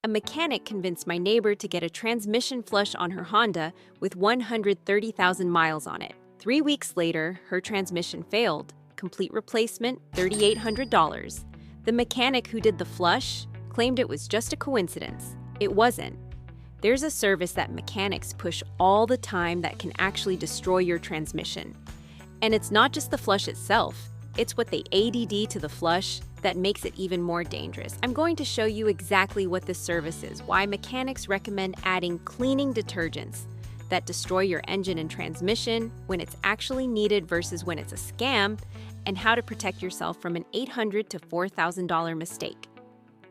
A mechanic convinced my neighbor to get a transmission flush on her Honda with 130,000 miles on it. 3 weeks later, her transmission failed. Complete replacement, $3,800. The mechanic who did the flush claimed it was just a coincidence. It wasn't. There's a service that mechanics push all the time that can actually destroy your transmission. And it's not just the flush itself, it's what they ADD to the flush that makes it even more dangerous. I'm going to show you exactly what this service is, why mechanics recommend adding cleaning detergents that destroy your engine and transmission when it's actually needed versus when it's a scam, and how to protect yourself from an $800 to $4,000 mistake.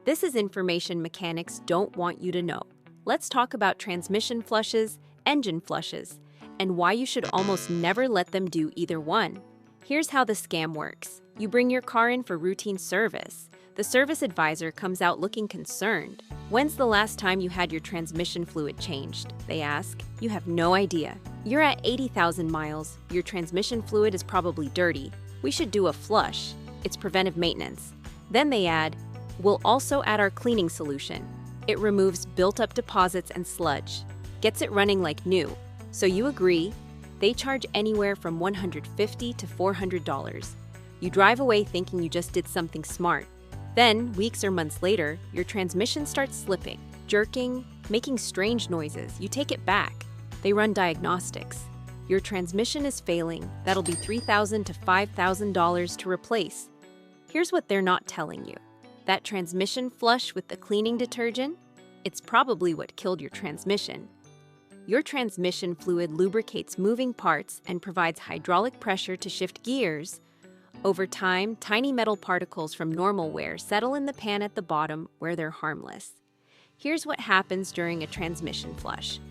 This is information mechanics don't want you to know. Let's talk about transmission flushes, engine flushes, and why you should almost never let them do either one. Here's how the scam works. You bring your car in for routine service. The service advisor comes out looking concerned. "When's the last time you had your transmission fluid changed?" they ask. You have no idea. You're at 80,000 miles. Your transmission fluid is probably dirty. We should do a flush. It's preventive maintenance. Then they add, "We'll also add our cleaning solution. It removes built-up deposits and sludge, gets it running like new." So you agree. They charge anywhere from $150 to $400. You drive away thinking you just did something smart. Then, weeks or months later, your transmission starts slipping, jerking, making strange noises. You take it back. They run diagnostics. Your transmission is failing. That'll be $3,000 to $5,000 to replace. Here's what they're not telling you. That transmission flush with the cleaning detergent? It's probably what killed your transmission. Your transmission fluid lubricates moving parts and provides hydraulic pressure to shift gears. Over time, tiny metal particles from normal wear settle in the pan at the bottom where they're harmless. Here's what happens during a transmission flush.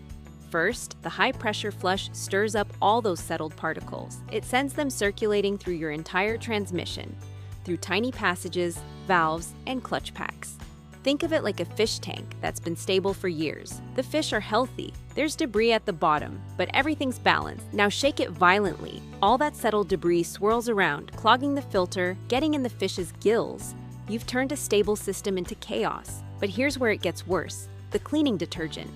First, the high-pressure flush stirs up all those settled particles. It sends them circulating through your entire transmission, through tiny passages, valves, and clutch packs. Think of it like a fish tank that's been stable for years. The fish are healthy. There's debris at the bottom, but everything's balanced. Now shake it violently. All that settled debris swirls around, clogging the filter, getting in the fish's gills. You've turned a stable system into chaos. But here's where it gets worse. The cleaning detergent.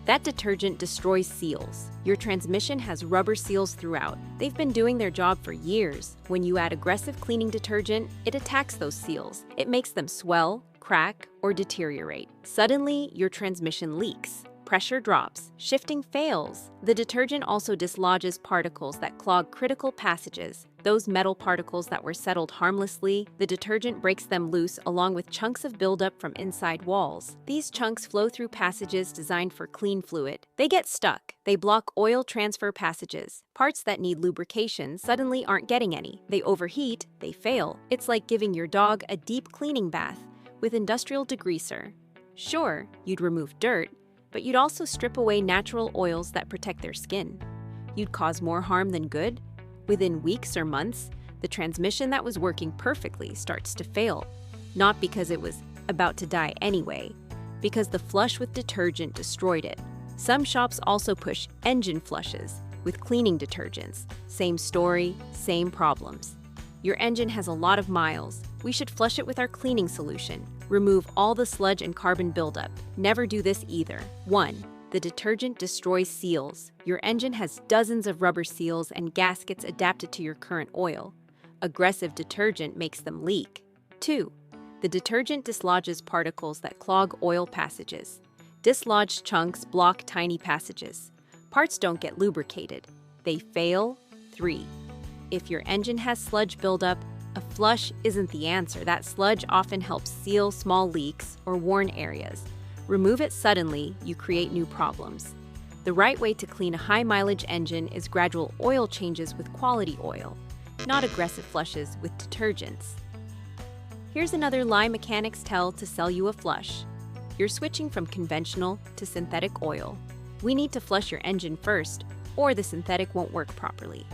That detergent destroys seals. Your transmission has rubber seals throughout. They've been doing their job for years. When you add aggressive cleaning detergent, it attacks those seals. It makes them swell, crack, or deteriorate. Suddenly, your transmission leaks. Pressure drops, shifting fails. The detergent also dislodges particles that clog critical passages. Those metal particles that were settled harmlessly, the detergent breaks them loose along with chunks of buildup from inside walls. These chunks flow through passages designed for clean fluid. They get stuck. They block oil transfer passages. Parts that need lubrication suddenly aren't getting any. They overheat, they fail. It's like giving your dog a deep cleaning bath with industrial degreaser. Sure, you'd remove dirt, but you'd also strip away natural oils that protect their skin. You'd cause more harm than good. Within weeks or months, the transmission that was working perfectly starts to fail. Not because it was about to die anyway, because the flush with detergent destroyed it. Some shops also push engine flushes with cleaning detergents. Same story, same problems. Your engine has a lot of miles. We should flush it with our cleaning solution. Remove all the sludge and carbon buildup. Never do this either. 1. The detergent destroys seals. Your engine has dozens of rubber seals and gaskets adapted to your current oil. Aggressive detergent makes them leak. 2. The detergent dislodges particles that clog oil passages. Dislodged chunks block tiny passages. Parts don't get lubricated. They fail. 3. If your engine has sludge buildup, a flush isn't the answer. That sludge often helps seal small leaks or worn areas. Remove it suddenly, you create new problems. The right way to clean a high-mileage engine is gradual oil changes with quality oil, not aggressive flushes with detergents. Here's another lie mechanics tell to sell you a flush. You're switching from conventional to synthetic oil. We need to flush your engine first, or the synthetic won't work properly.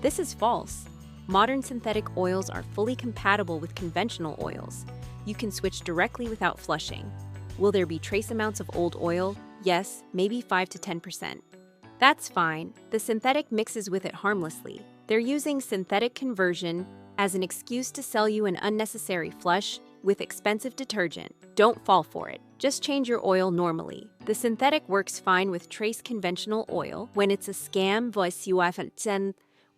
This is false. Modern synthetic oils are fully compatible with conventional oils. You can switch directly without flushing. Will there be trace amounts of old oil? Yes, maybe 5 to 10%. That's fine. The synthetic mixes with it harmlessly. They're using synthetic conversion as an excuse to sell you an unnecessary flush with expensive detergent. Don't fall for it. Just change your oil normally. The synthetic works fine with trace conventional oil when it's a scam,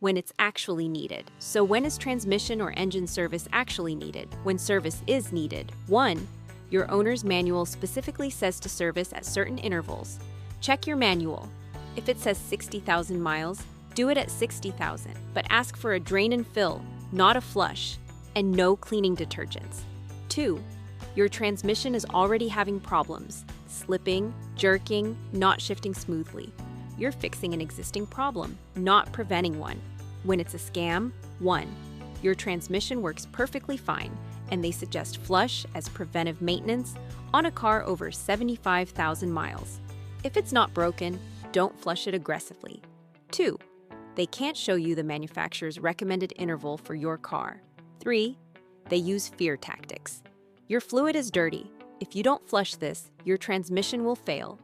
when it's actually needed. So when is transmission or engine service actually needed? When service is needed. 1. Your owner's manual specifically says to service at certain intervals. Check your manual. If it says 60,000 miles, do it at 60,000, but ask for a drain and fill, not a flush, and no cleaning detergents. 2. Your transmission is already having problems, slipping, jerking, not shifting smoothly. You're fixing an existing problem, not preventing one. When it's a scam, 1. Your transmission works perfectly fine, and they suggest flush as preventive maintenance on a car over 75,000 miles. If it's not broken, don't flush it aggressively. 2. They can't show you the manufacturer's recommended interval for your car. 3. They use fear tactics. Your fluid is dirty. If you don't flush this, your transmission will fail.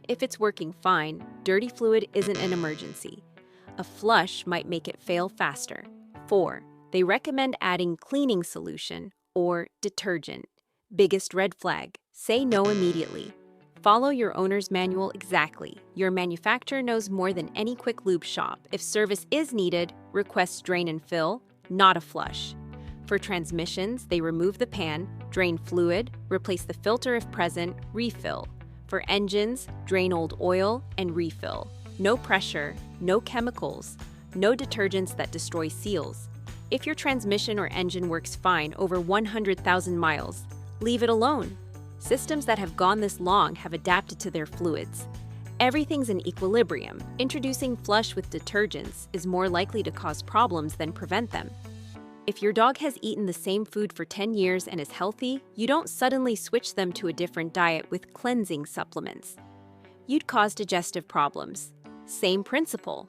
If it's working fine, dirty fluid isn't an emergency. A flush might make it fail faster. 4. They recommend adding cleaning solution or detergent. Biggest red flag. Say no immediately. Follow your owner's manual exactly. Your manufacturer knows more than any quick lube shop. If service is needed, request drain and fill, not a flush. For transmissions, they remove the pan, drain fluid, replace the filter if present, refill. For engines, drain old oil and refill. No pressure, no chemicals, no detergents that destroy seals. If your transmission or engine works fine over 100,000 miles, leave it alone. Systems that have gone this long have adapted to their fluids. Everything's in equilibrium. Introducing flush with detergents is more likely to cause problems than prevent them. If your dog has eaten the same food for 10 years and is healthy, you don't suddenly switch them to a different diet with cleansing supplements. You'd cause digestive problems. Same principle.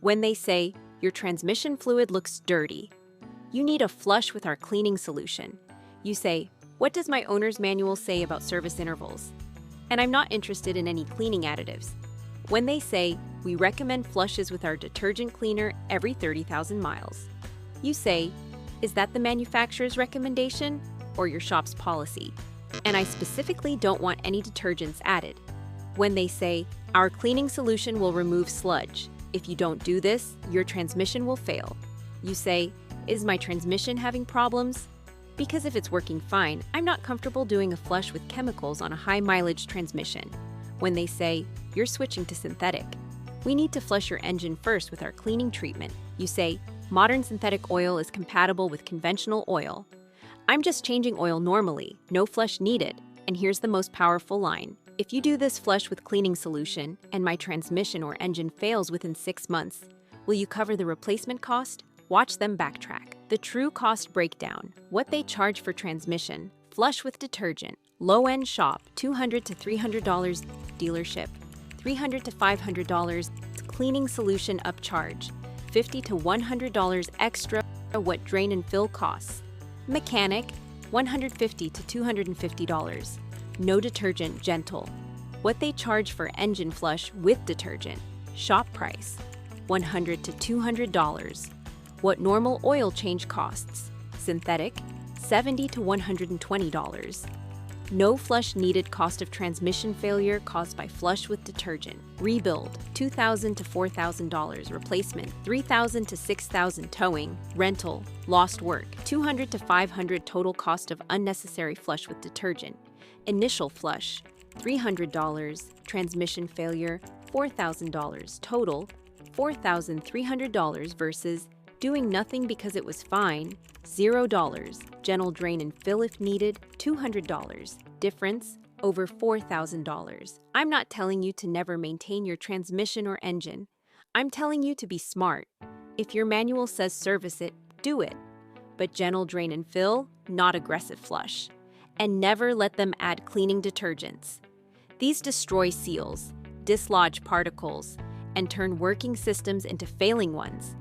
When they say, your transmission fluid looks dirty, you need a flush with our cleaning solution. You say, what does my owner's manual say about service intervals? And I'm not interested in any cleaning additives. When they say, we recommend flushes with our detergent cleaner every 30,000 miles, you say, is that the manufacturer's recommendation or your shop's policy? And I specifically don't want any detergents added. When they say, our cleaning solution will remove sludge. If you don't do this, your transmission will fail. You say, is my transmission having problems? Because if it's working fine, I'm not comfortable doing a flush with chemicals on a high-mileage transmission. When they say, you're switching to synthetic, we need to flush your engine first with our cleaning treatment. You say, modern synthetic oil is compatible with conventional oil. I'm just changing oil normally, no flush needed. And here's the most powerful line. If you do this flush with cleaning solution and my transmission or engine fails within 6 months, will you cover the replacement cost? Watch them backtrack. The true cost breakdown, what they charge for transmission, flush with detergent, low-end shop, $200 to $300 dealership, $300 to $500 cleaning solution upcharge, $50 to $100 extra what drain and fill costs. Mechanic, $150 to $250. No detergent, gentle. What they charge for engine flush with detergent, shop price, $100 to $200. What normal oil change costs, synthetic, $70 to $120. No flush needed cost of transmission failure caused by flush with detergent. Rebuild, $2,000 to $4,000. Replacement, $3,000 to $6,000. Towing, rental, lost work, $200 to $500. Total cost of unnecessary flush with detergent. Initial flush, $300. Transmission failure, $4,000. Total, $4,300 versus doing nothing because it was fine, $0. Gentle drain and fill if needed, $200. Difference, over $4,000. I'm not telling you to never maintain your transmission or engine. I'm telling you to be smart. If your manual says service it, do it. But gentle drain and fill, not aggressive flush. And never let them add cleaning detergents. These destroy seals, dislodge particles, and turn working systems into failing ones.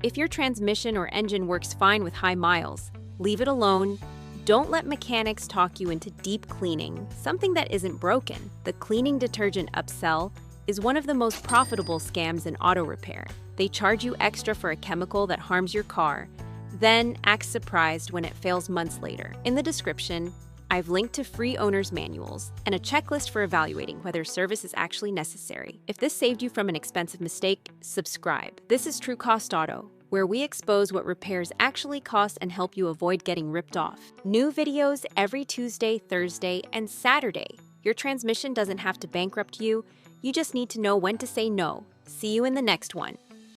If your transmission or engine works fine with high miles, leave it alone. Don't let mechanics talk you into deep cleaning something that isn't broken. The cleaning detergent upsell is one of the most profitable scams in auto repair. They charge you extra for a chemical that harms your car, then act surprised when it fails months later. In the description, I've linked to free owner's manuals and a checklist for evaluating whether service is actually necessary. If this saved you from an expensive mistake, subscribe. This is TrueCostAuto, where we expose what repairs actually cost and help you avoid getting ripped off. New videos every Tuesday, Thursday, and Saturday. Your transmission doesn't have to bankrupt you. You just need to know when to say no. See you in the next one.